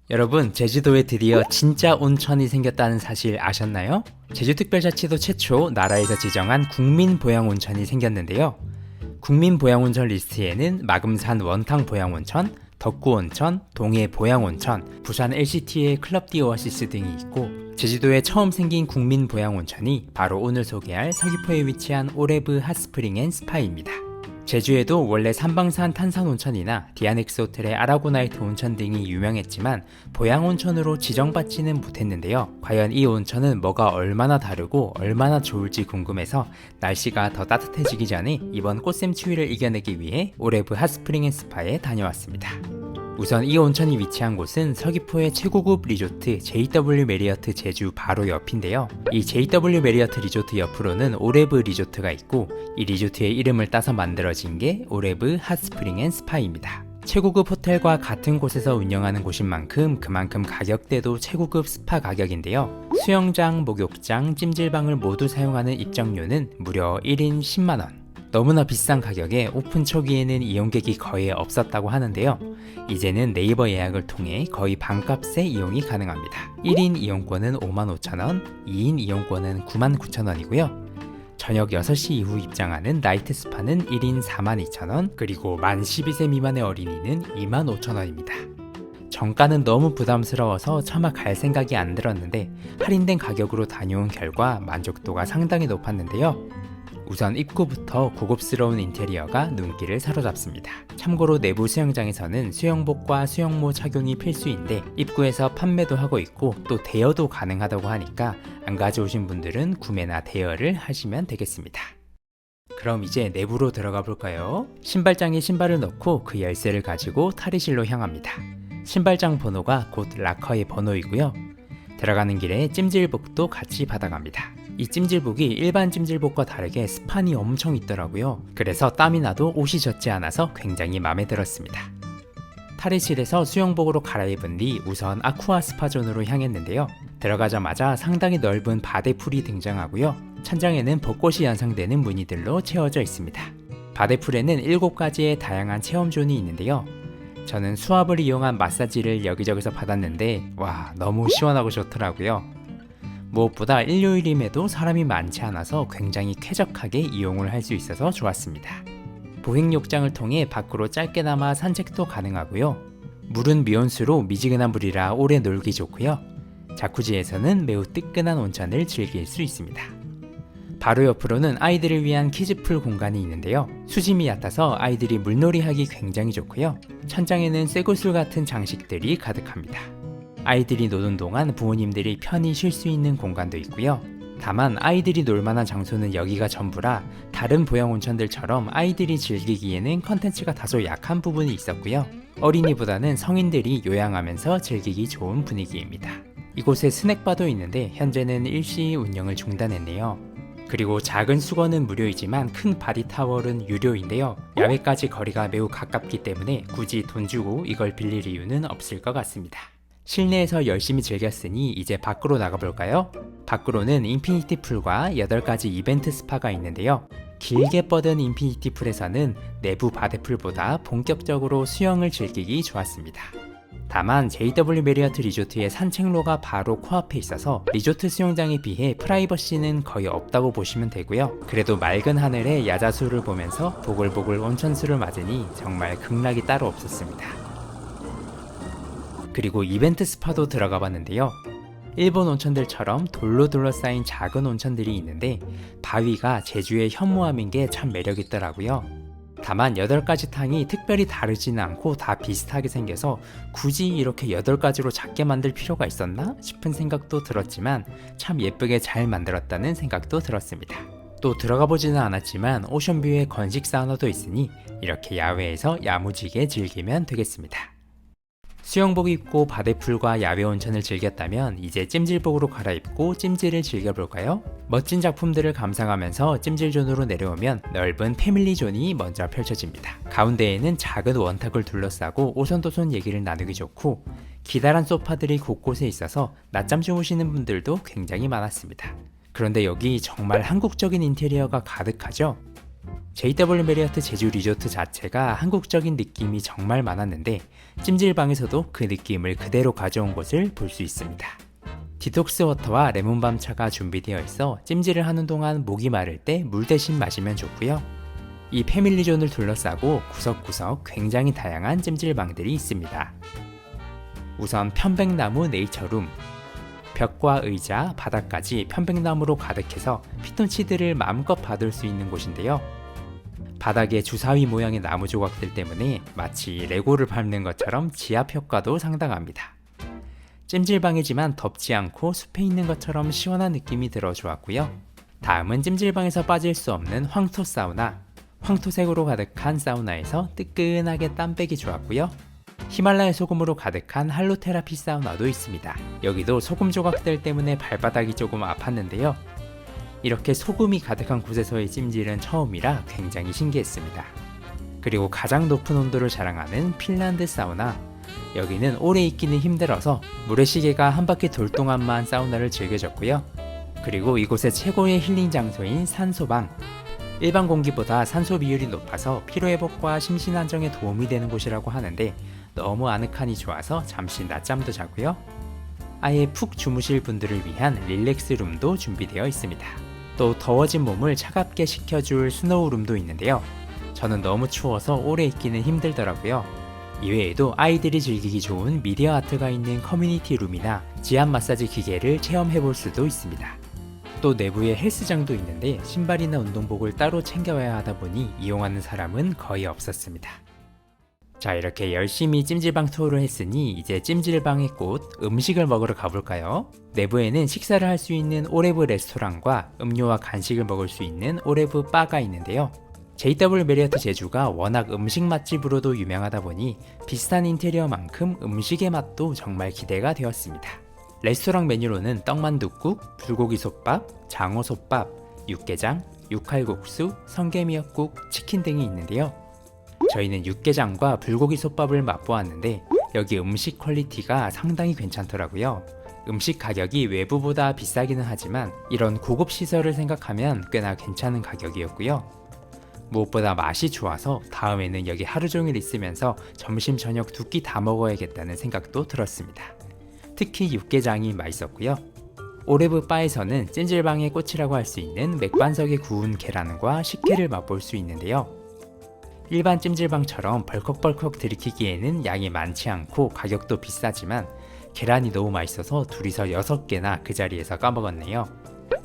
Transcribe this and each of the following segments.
여러분, 제주도에 드디어 진짜 온천이 생겼다는 사실 아셨나요? 제주특별자치도 최초 나라에서 지정한 국민보양온천이 생겼는데요. 국민보양온천 리스트에는 마금산 원탕보양온천, 덕구온천, 동해보양온천, 부산 LCT의 클럽디 오아시스 등이 있고, 제주도에 처음 생긴 국민보양온천이 바로 오늘 소개할 서귀포에 위치한 오레브 핫스프링앤스파입니다. 제주에도 원래 삼방산 탄산온천이나 디아넥스 호텔의 아라고나이트 온천 등이 유명했지만 보양온천으로 지정받지는 못했는데요. 과연 이 온천은 뭐가 얼마나 다르고 얼마나 좋을지 궁금해서 날씨가 더 따뜻해지기 전에 이번 꽃샘 추위를 이겨내기 위해 오레브 핫스프링앤스파에 다녀왔습니다. 우선 이 온천이 위치한 곳은 서귀포의 최고급 리조트 JW 메리어트 제주 바로 옆인데요. 이 JW 메리어트 리조트 옆으로는 오레브 리조트가 있고, 이 리조트의 이름을 따서 만들어진 게 오레브 핫스프링앤스파입니다. 최고급 호텔과 같은 곳에서 운영하는 곳인 만큼 그만큼 가격대도 최고급 스파 가격인데요. 수영장, 목욕장, 찜질방을 모두 사용하는 입장료는 무려 1인 10만원. 너무나 비싼 가격에 오픈 초기에는 이용객이 거의 없었다고 하는데요. 이제는 네이버 예약을 통해 거의 반값에 이용이 가능합니다. 1인 이용권은 55,000원, 2인 이용권은 99,000원이고요. 저녁 6시 이후 입장하는 나이트 스파는 1인 42,000원, 그리고 만 12세 미만의 어린이는 25,000원입니다. 정가는 너무 부담스러워서 차마 갈 생각이 안 들었는데 할인된 가격으로 다녀온 결과 만족도가 상당히 높았는데요. 우선 입구부터 고급스러운 인테리어가 눈길을 사로잡습니다. 참고로 내부 수영장에서는 수영복과 수영모 착용이 필수인데 입구에서 판매도 하고 있고 또 대여도 가능하다고 하니까 안 가져오신 분들은 구매나 대여를 하시면 되겠습니다. 그럼 이제 내부로 들어가 볼까요? 신발장에 신발을 넣고 그 열쇠를 가지고 탈의실로 향합니다. 신발장 번호가 곧 락커의 번호이고요. 들어가는 길에 찜질복도 같이 받아갑니다. 이 찜질복이 일반 찜질복과 다르게 스판이 엄청 있더라고요. 그래서 땀이 나도 옷이 젖지 않아서 굉장히 마음에 들었습니다. 탈의실에서 수영복으로 갈아입은 뒤 우선 아쿠아 스파존으로 향했는데요. 들어가자마자 상당히 넓은 바데풀이 등장하고요. 천장에는 벚꽃이 연상되는 무늬들로 채워져 있습니다. 바데풀에는 7가지의 다양한 체험존이 있는데요. 저는 수압을 이용한 마사지를 여기저기서 받았는데 와, 너무 시원하고 좋더라고요. 무엇보다 일요일임에도 사람이 많지 않아서 굉장히 쾌적하게 이용을 할 수 있어서 좋았습니다. 보행욕장을 통해 밖으로 짧게나마 산책도 가능하고요. 물은 미온수로 미지근한 물이라 오래 놀기 좋고요. 자쿠지에서는 매우 뜨끈한 온천을 즐길 수 있습니다. 바로 옆으로는 아이들을 위한 키즈풀 공간이 있는데요. 수심이 얕아서 아이들이 물놀이하기 굉장히 좋고요. 천장에는 쇠구슬 같은 장식들이 가득합니다. 아이들이 노는 동안 부모님들이 편히 쉴 수 있는 공간도 있고요. 다만 아이들이 놀만한 장소는 여기가 전부라 다른 보양온천들처럼 아이들이 즐기기에는 컨텐츠가 다소 약한 부분이 있었고요. 어린이보다는 성인들이 요양하면서 즐기기 좋은 분위기입니다. 이곳에 스낵바도 있는데 현재는 일시 운영을 중단했네요. 그리고 작은 수건은 무료이지만 큰 바디타월은 유료인데요. 야외까지 거리가 매우 가깝기 때문에 굳이 돈 주고 이걸 빌릴 이유는 없을 것 같습니다. 실내에서 열심히 즐겼으니 이제 밖으로 나가볼까요? 밖으로는 인피니티 풀과 8가지 이벤트 스파가 있는데요. 길게 뻗은 인피니티 풀에서는 내부 바데풀보다 본격적으로 수영을 즐기기 좋았습니다. 다만 JW 메리어트 리조트의 산책로가 바로 코앞에 있어서 리조트 수영장에 비해 프라이버시는 거의 없다고 보시면 되고요. 그래도 맑은 하늘에 야자수를 보면서 보글보글 온천수를 맞으니 정말 극락이 따로 없었습니다. 그리고 이벤트 스파도 들어가 봤는데요. 일본 온천들처럼 돌로 둘러싸인 작은 온천들이 있는데 바위가 제주의 현무암인 게 참 매력있더라고요. 다만 8가지 탕이 특별히 다르지는 않고 다 비슷하게 생겨서 굳이 이렇게 8가지로 작게 만들 필요가 있었나 싶은 생각도 들었지만 참 예쁘게 잘 만들었다는 생각도 들었습니다. 또 들어가 보지는 않았지만 오션뷰에 건식 사우나도 있으니 이렇게 야외에서 야무지게 즐기면 되겠습니다. 수영복 입고 바데풀과 야외 온천을 즐겼다면 이제 찜질복으로 갈아입고 찜질을 즐겨볼까요? 멋진 작품들을 감상하면서 찜질존으로 내려오면 넓은 패밀리존이 먼저 펼쳐집니다. 가운데에는 작은 원탁을 둘러싸고 오손도손 얘기를 나누기 좋고 기다란 소파들이 곳곳에 있어서 낮잠 주무시는 분들도 굉장히 많았습니다. 그런데 여기 정말 한국적인 인테리어가 가득하죠? JW 메리어트 제주 리조트 자체가 한국적인 느낌이 정말 많았는데 찜질방에서도 그 느낌을 그대로 가져온 것을 볼 수 있습니다. 디톡스 워터와 레몬밤 차가 준비되어 있어 찜질을 하는 동안 목이 마를 때 물 대신 마시면 좋고요. 이 패밀리존을 둘러싸고 구석구석 굉장히 다양한 찜질방들이 있습니다. 우선 편백나무 네이처룸. 벽과 의자, 바닥까지 편백나무로 가득해서 피톤치드를 마음껏 받을 수 있는 곳인데요. 바닥에 주사위 모양의 나무 조각들 때문에 마치 레고를 밟는 것처럼 지압 효과도 상당합니다. 찜질방이지만 덥지 않고 숲에 있는 것처럼 시원한 느낌이 들어 좋았고요. 다음은 찜질방에서 빠질 수 없는 황토 사우나. 황토색으로 가득한 사우나에서 뜨끈하게 땀 빼기 좋았고요. 히말라야 소금으로 가득한 할로테라피 사우나도 있습니다. 여기도 소금 조각들 때문에 발바닥이 조금 아팠는데요. 이렇게 소금이 가득한 곳에서의 찜질은 처음이라 굉장히 신기했습니다. 그리고 가장 높은 온도를 자랑하는 핀란드 사우나. 여기는 오래 있기는 힘들어서 모래시계가 한 바퀴 돌 동안만 사우나를 즐겨줬고요. 그리고 이곳의 최고의 힐링 장소인 산소방. 일반 공기보다 산소 비율이 높아서 피로회복과 심신안정에 도움이 되는 곳이라고 하는데 너무 아늑하니 좋아서 잠시 낮잠도 자고요. 아예 푹 주무실 분들을 위한 릴렉스룸도 준비되어 있습니다. 또 더워진 몸을 차갑게 식혀줄 스노우룸도 있는데요. 저는 너무 추워서 오래 있기는 힘들더라고요. 이외에도 아이들이 즐기기 좋은 미디어 아트가 있는 커뮤니티 룸이나 지압 마사지 기계를 체험해볼 수도 있습니다. 또 내부에 헬스장도 있는데 신발이나 운동복을 따로 챙겨와야 하다 보니 이용하는 사람은 거의 없었습니다. 자, 이렇게 열심히 찜질방 투어를 했으니 이제 찜질방의 꽃, 음식을 먹으러 가볼까요? 내부에는 식사를 할 수 있는 오레브 레스토랑과 음료와 간식을 먹을 수 있는 오레브 바가 있는데요. JW 메리어트 제주가 워낙 음식 맛집으로도 유명하다 보니 비슷한 인테리어만큼 음식의 맛도 정말 기대가 되었습니다. 레스토랑 메뉴로는 떡만둣국, 불고기솥밥, 장어솥밥, 육개장, 육칼국수, 성게미역국, 치킨 등이 있는데요. 저희는 육개장과 불고기솥밥을 맛보았는데 여기 음식 퀄리티가 상당히 괜찮더라고요. 음식 가격이 외부보다 비싸기는 하지만 이런 고급 시설을 생각하면 꽤나 괜찮은 가격이었고요. 무엇보다 맛이 좋아서 다음에는 여기 하루 종일 있으면서 점심 저녁 두 끼 다 먹어야겠다는 생각도 들었습니다. 특히 육개장이 맛있었고요. 오레브 바에서는 찜질방의 꽃이라고 할 수 있는 맥반석에 구운 계란과 식혜를 맛볼 수 있는데요. 일반 찜질방처럼 벌컥벌컥 들이키기에는 양이 많지 않고 가격도 비싸지만 계란이 너무 맛있어서 둘이서 6개나 그 자리에서 까먹었네요.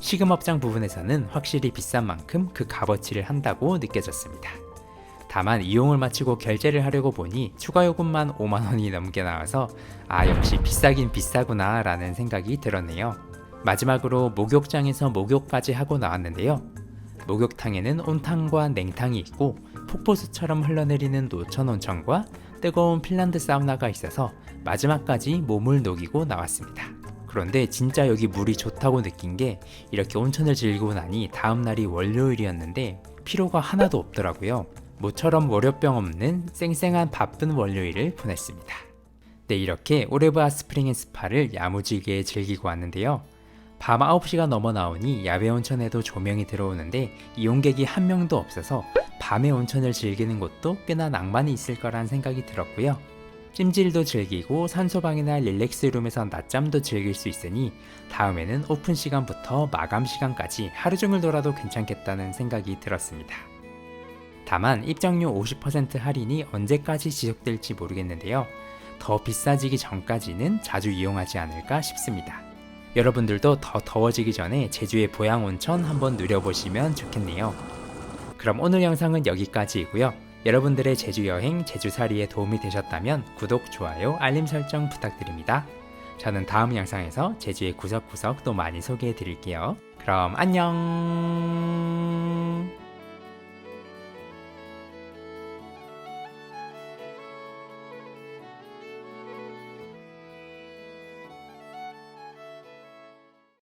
식음업장 부분에서는 확실히 비싼 만큼 그 값어치를 한다고 느껴졌습니다. 다만 이용을 마치고 결제를 하려고 보니 추가 요금만 5만원이 넘게 나와서 역시 비싸긴 비싸구나 라는 생각이 들었네요. 마지막으로 목욕장에서 목욕까지 하고 나왔는데요. 목욕탕에는 온탕과 냉탕이 있고 폭포수처럼 흘러내리는 노천 온천과 뜨거운 핀란드 사우나가 있어서 마지막까지 몸을 녹이고 나왔습니다. 그런데 진짜 여기 물이 좋다고 느낀 게 이렇게 온천을 즐기고 나니 다음날이 월요일이었는데 피로가 하나도 없더라고요. 모처럼 월요병 없는 쌩쌩한 바쁜 월요일을 보냈습니다. 네, 이렇게 오레브 핫스프링 앤 스파를 야무지게 즐기고 왔는데요. 밤 9시가 넘어 나오니 야외 온천에도 조명이 들어오는데 이용객이 한 명도 없어서 밤에 온천을 즐기는 곳도 꽤나 낭만이 있을 거란 생각이 들었고요. 찜질도 즐기고 산소방이나 릴렉스룸에서 낮잠도 즐길 수 있으니 다음에는 오픈 시간부터 마감 시간까지 하루 종일 놀아도 괜찮겠다는 생각이 들었습니다. 다만 입장료 50% 할인이 언제까지 지속될지 모르겠는데요. 더 비싸지기 전까지는 자주 이용하지 않을까 싶습니다. 여러분들도 더 더워지기 전에 제주의 보양 온천 한번 누려보시면 좋겠네요. 그럼 오늘 영상은 여기까지이고요. 여러분들의 제주 여행, 제주살이에 도움이 되셨다면 구독, 좋아요, 알림 설정 부탁드립니다. 저는 다음 영상에서 제주의 구석구석 또 많이 소개해 드릴게요. 그럼 안녕!